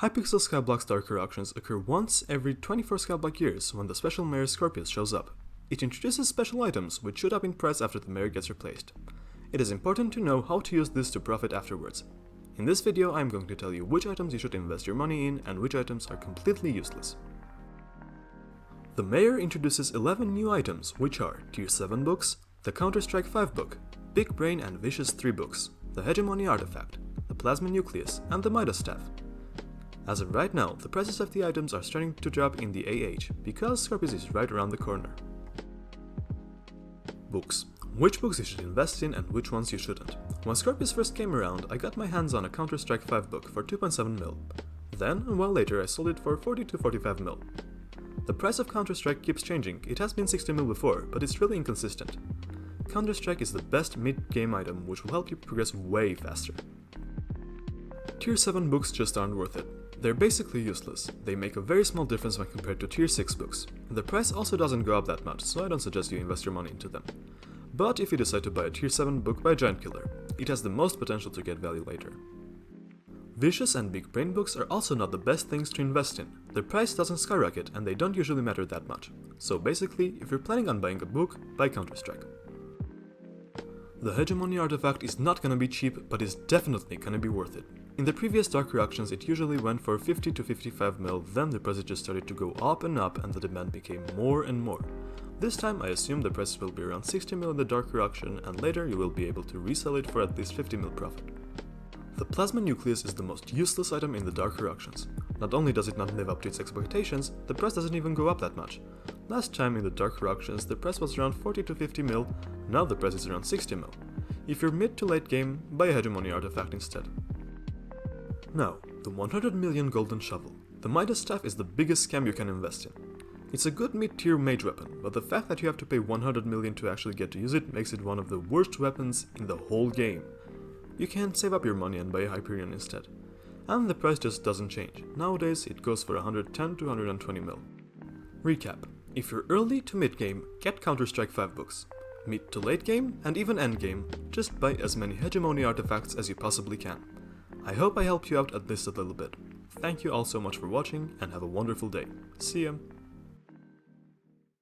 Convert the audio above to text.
Hypixel Skyblock's darker auctions occur once every 24 Skyblock years when the special mayor Scorpius shows up. It introduces special items which shoot up in price after the mayor gets replaced. It is important to know how to use this to profit afterwards. In this video I am going to tell you which items you should invest your money in and which items are completely useless. The mayor introduces 11 new items, which are Tier 7 books, the Counter-Strike 5 book, Big Brain and Vicious 3 books, the Hegemony Artifact, the Plasma Nucleus, and the Midas Staff. As of right now, the prices of the items are starting to drop in the AH, because Scorpius is right around the corner. Books. Which books you should invest in and which ones you shouldn't. When Scorpius first came around, I got my hands on a Counter-Strike 5 book for 2.7 mil. Then, a while later, I sold it for 40 to 45 mil. The price of Counter-Strike keeps changing. It has been 60 mil before, but it's really inconsistent. Counter-Strike is the best mid-game item which will help you progress way faster. Tier 7 books just aren't worth it. They're basically useless. They make a very small difference when compared to Tier 6 books. The price also doesn't go up that much, so I don't suggest you invest your money into them. But if you decide to buy a Tier 7 book by Giant Killer, it has the most potential to get value later. Vicious and Big Brain books are also not the best things to invest in. Their price doesn't skyrocket and they don't usually matter that much. So basically, if you're planning on buying a book, buy Counter-Strike. The Hegemony Artifact is not gonna be cheap, but is definitely gonna be worth it. In the previous darker auctions it usually went for 50 to 55 mil, then the price just started to go up and the demand became more and more. This time I assume the price will be around 60 mil in the darker auction and later you will be able to resell it for at least 50 mil profit. The Plasma Nucleus is the most useless item in the darker auctions. Not only does it not live up to its expectations, the price doesn't even go up that much. Last time in the darker auctions the price was around 40 to 50 mil, now the price is around 60 mil. If you're mid to late game, buy a Hegemony Artifact instead. Now, the 100 million golden shovel. The Midas Staff is the biggest scam you can invest in. It's a good mid-tier mage weapon, but the fact that you have to pay 100 million to actually get to use it makes it one of the worst weapons in the whole game. You can save up your money and buy a Hyperion instead. And the price just doesn't change. Nowadays it goes for 110 to 120 mil. Recap. If you're early to mid game, get Counter-Strike 5 books. Mid to late game, and even end game, just buy as many Hegemony Artifacts as you possibly can. I hope I helped you out at least a little bit. Thank you all so much for watching and have a wonderful day. See ya!